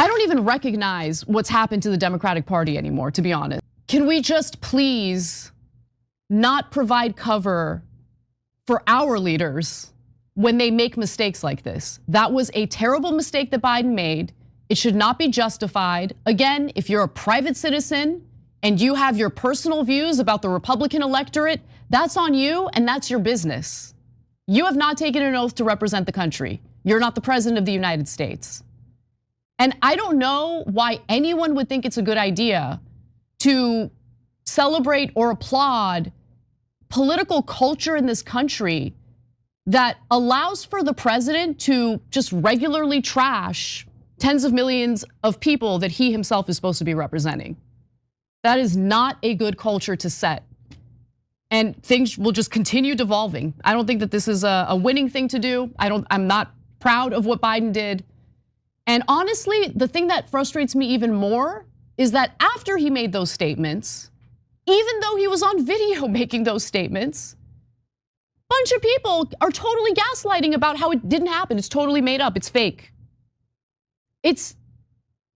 I don't even recognize what's happened to the Democratic Party anymore, to be honest. Can we just please not provide cover for our leaders when they make mistakes like this? That was a terrible mistake that Biden made. It should not be justified. Again, if you're a private citizen and you have your personal views about the Republican electorate, that's on you and that's your business. You have not taken an oath to represent the country. You're not the president of the United States. And I don't know why anyone would think it's a good idea to celebrate or applaud political culture in this country that allows for the president to just regularly trash tens of millions of people that he himself is supposed to be representing. That is not a good culture to set. And things will just continue devolving. I don't think that this is a winning thing to do. I'm not proud of what Biden did. And honestly, the thing that frustrates me even more is that after he made those statements, even though he was on video making those statements, a bunch of people are totally gaslighting about how it didn't happen. It's totally made up, it's fake. It's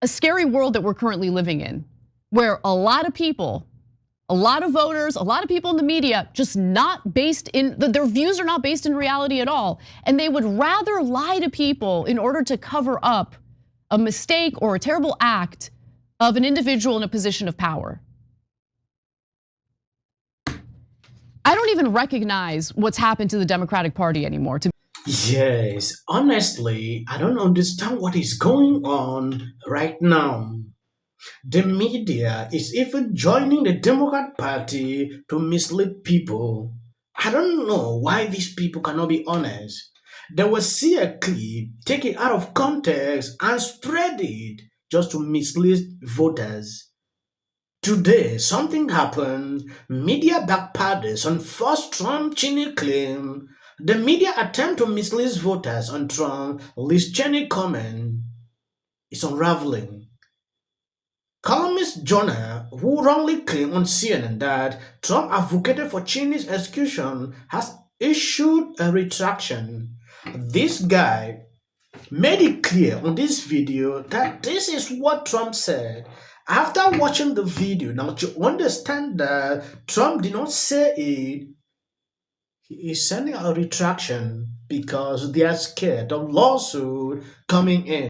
a scary world that we're currently living in, where a lot of people, a lot of voters, a lot of people in the media just not based in, their views are not based in reality at all. And they would rather lie to people in order to cover up a mistake or a terrible act of an individual in a position of power. I don't even recognize what's happened to the Democratic Party anymore. Yes, honestly, I don't understand what is going on right now. The media is even joining the Democrat Party to mislead people. I don't know why these people cannot be honest. They will see a clip, take it out of context, and spread it just to mislead voters. Today, something happened. Media backpedals on first Trump Cheney claim. The media attempt to mislead voters on Trump Liz Cheney comment is unraveling. Columnist Jonah, who wrongly claimed on CNN that Trump advocated for Cheney's execution, has issued a retraction. This guy made it clear on this video that this is what Trump said. After watching the video, now to understand that Trump did not say it, he is sending a retraction because they are scared of lawsuit coming in.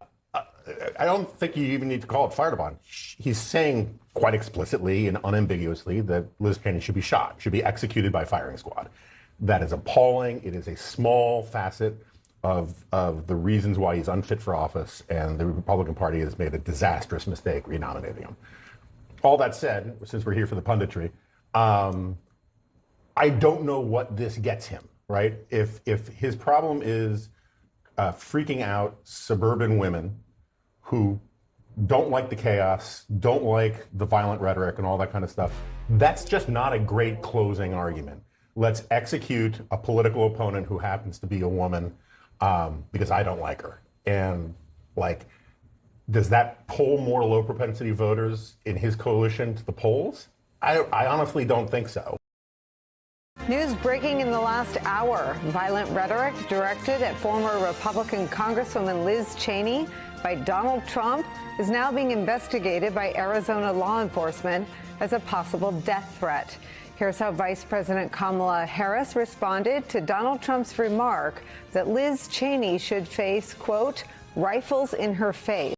I don't think you even need to call it fired upon. He's saying quite explicitly and unambiguously that Liz Cheney should be shot, should be executed by firing squad. That is appalling. It is a small facet of the reasons why he's unfit for office, and the Republican Party has made a disastrous mistake renominating him. All that said, since we're here for the punditry, I don't know what this gets him, right? If his problem is freaking out suburban women who don't like the chaos, don't like the violent rhetoric and all that kind of stuff, that's just not a great closing argument. Let's execute a political opponent who happens to be a woman because I don't like her. And like, does that pull more low propensity voters in his coalition to the polls? I honestly don't think so. News breaking in the last hour. Violent rhetoric directed at former Republican Congresswoman Liz Cheney by Donald Trump is now being investigated by Arizona law enforcement as a possible death threat. Here's how Vice President Kamala Harris responded to Donald Trump's remark that Liz Cheney should face, quote, rifles in her face.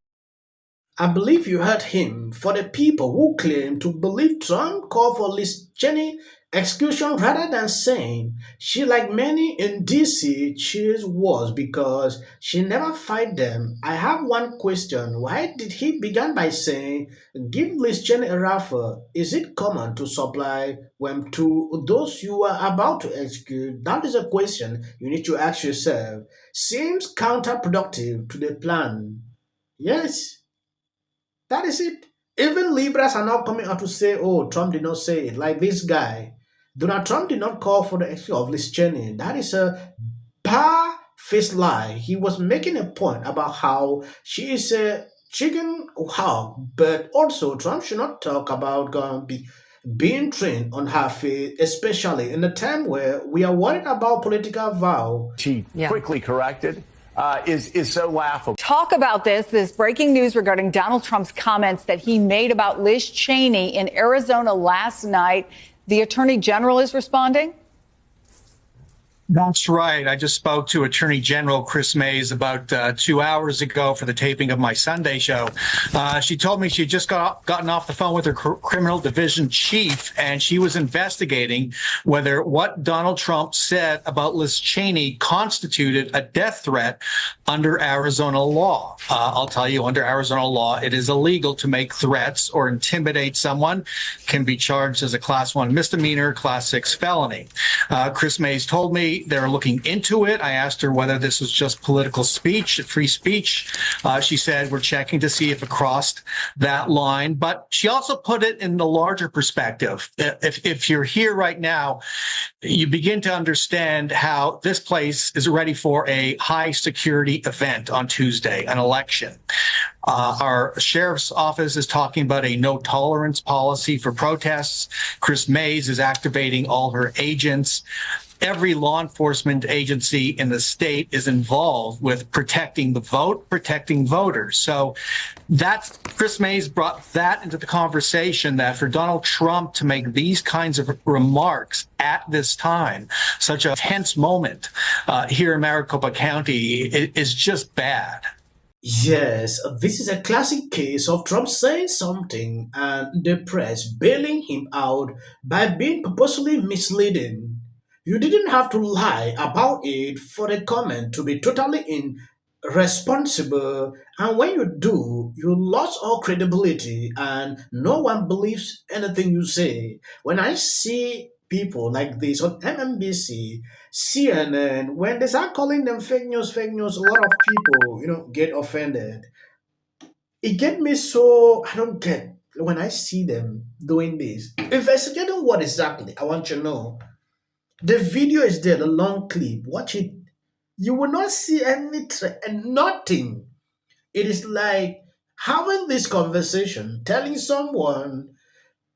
I believe you heard him. For the people who claim to believe Trump called for Liz Cheney execution rather than saying she, like many in DC, chose wars because she never fight them, I have one question. Why did he begin by saying, give Liz Cheney a rifle? Is it common to supply when to those you are about to execute? That is a question you need to ask yourself. Seems counterproductive to the plan. Yes. That is it. Even liberals are now coming out to say, oh, Trump did not say it. Like this guy. Donald Trump did not call for the execution of Liz Cheney. That is a bar-faced lie. He was making a point about how she is a chicken hog. But also, Trump should not talk about being trained on her faith, especially in a time where we are worried about political vow. She quickly corrected. is so laughable. Talk about this breaking news regarding Donald Trump's comments that he made about Liz Cheney in Arizona last night. The Attorney General is responding. That's right. I just spoke to Attorney General Chris Mays about 2 hours ago for the taping of my Sunday show. She told me she had just gotten off the phone with her criminal division chief, and she was investigating whether what Donald Trump said about Liz Cheney constituted a death threat under Arizona law. I'll tell you, under Arizona law, it is illegal to make threats or intimidate someone. Can be charged as a Class 1 misdemeanor, Class 6 felony. Chris Mays told me they're looking into it. I asked her whether this was just political speech, free speech. She said we're checking to see if it crossed that line. But she also put it in the larger perspective. If you're here right now, you begin to understand how this place is ready for a high security event on Tuesday, an election. Our sheriff's office is talking about a no tolerance policy for protests. Chris Mays is activating all her agents. Every law enforcement agency in the state is involved with protecting the vote, protecting voters. So that's Chris Mays brought that into the conversation, that for Donald Trump to make these kinds of remarks at this time, such a tense moment here in Maricopa County, is just bad. Yes, this is a classic case of Trump saying something and the press bailing him out by being purposely misleading. You didn't have to lie about it for a comment to be totally irresponsible, and when you do, you lost all credibility and no one believes anything you say. When I see people like this on MMBC, CNN, when they start calling them fake news, a lot of people, get offended. It get me so I don't get when I see them doing this. Investigating what exactly, I want you to know. The video is there, the long clip. Watch it. You will not see and nothing. It is like having this conversation, telling someone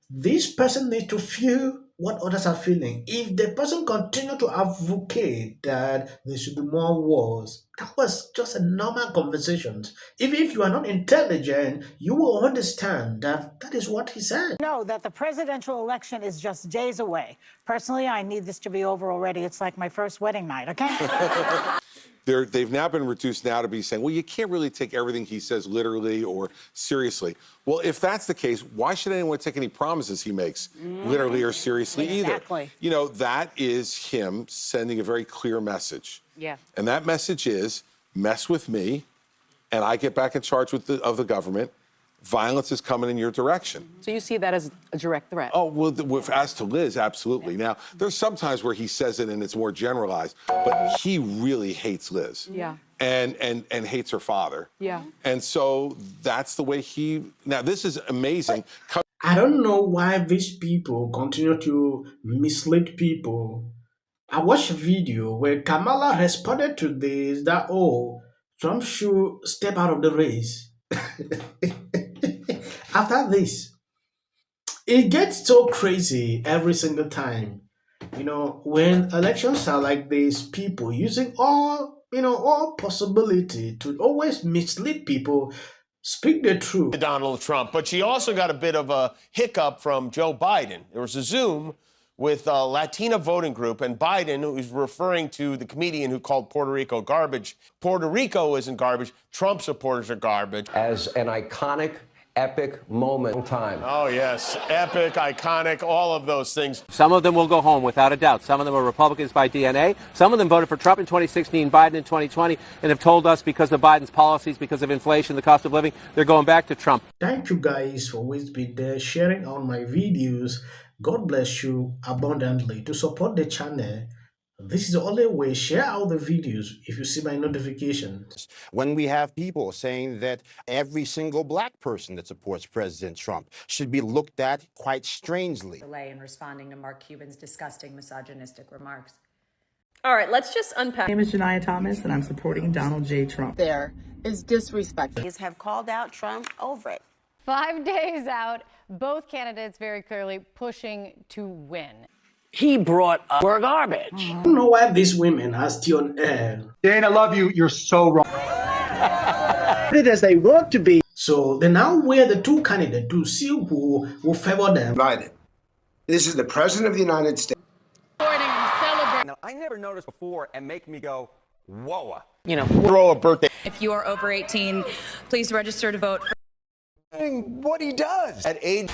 this person needs to feel what others are feeling. If the person continue to advocate that there should be more wars, that was just a normal conversation. Even if you are not intelligent, you will understand that that is what he said. Know that the presidential election is just days away. Personally, I need this to be over already. It's like my first wedding night, okay? They've now been reduced now to be saying, well, you can't really take everything he says literally or seriously. Well, if that's the case, why should anyone take any promises he makes literally or seriously Exactly. either? You know, that is him sending a very clear message. Yeah. And that message is, mess with me, and I get back in charge of the government. Violence is coming in your direction. So you see that as a direct threat? Oh, well, as to Liz, absolutely. Now, there's some times where he says it and it's more generalized, but he really hates Liz. Yeah. And hates her father. Yeah. And so that's the way now this is amazing. I don't know why these people continue to mislead people. I watched a video where Kamala responded to this that, Trump should step out of the race. After this, it gets so crazy every single time. When elections are like this, people using all possibility to always mislead people, speak the truth. Donald Trump, but she also got a bit of a hiccup from Joe Biden. There was a Zoom with a Latina voting group, and Biden, who's referring to the comedian who called Puerto Rico garbage. Puerto Rico isn't garbage. Trump supporters are garbage. As an iconic, epic moment in time. Oh, yes. Epic, iconic, all of those things. Some of them will go home, without a doubt. Some of them are Republicans by DNA. Some of them voted for Trump in 2016, Biden in 2020, and have told us because of Biden's policies, because of inflation, the cost of living, they're going back to Trump. Thank you guys for always being there, sharing all my videos. God bless you abundantly. To support the channel, this is the only way. Share out the videos if you see my notifications. When we have people saying that every single black person that supports President Trump should be looked at quite strangely. Delay in responding to Mark Cuban's disgusting misogynistic remarks. All right, let's just unpack. My name is Janiyah Thomas, and I'm supporting Donald J. Trump. There is disrespect. Have called out Trump over it. 5 days out, both candidates very clearly pushing to win. he brought up were garbage. I don't know why these women are still on air. Jane, I love you. You're so wrong. It as they want to be. So they now weigh the two candidates to see who will favor them. Biden. This is the President of the United States. Now, I never noticed before and make me go, whoa. You know, throw a birthday. If you are over 18, please register to vote. What he does at age.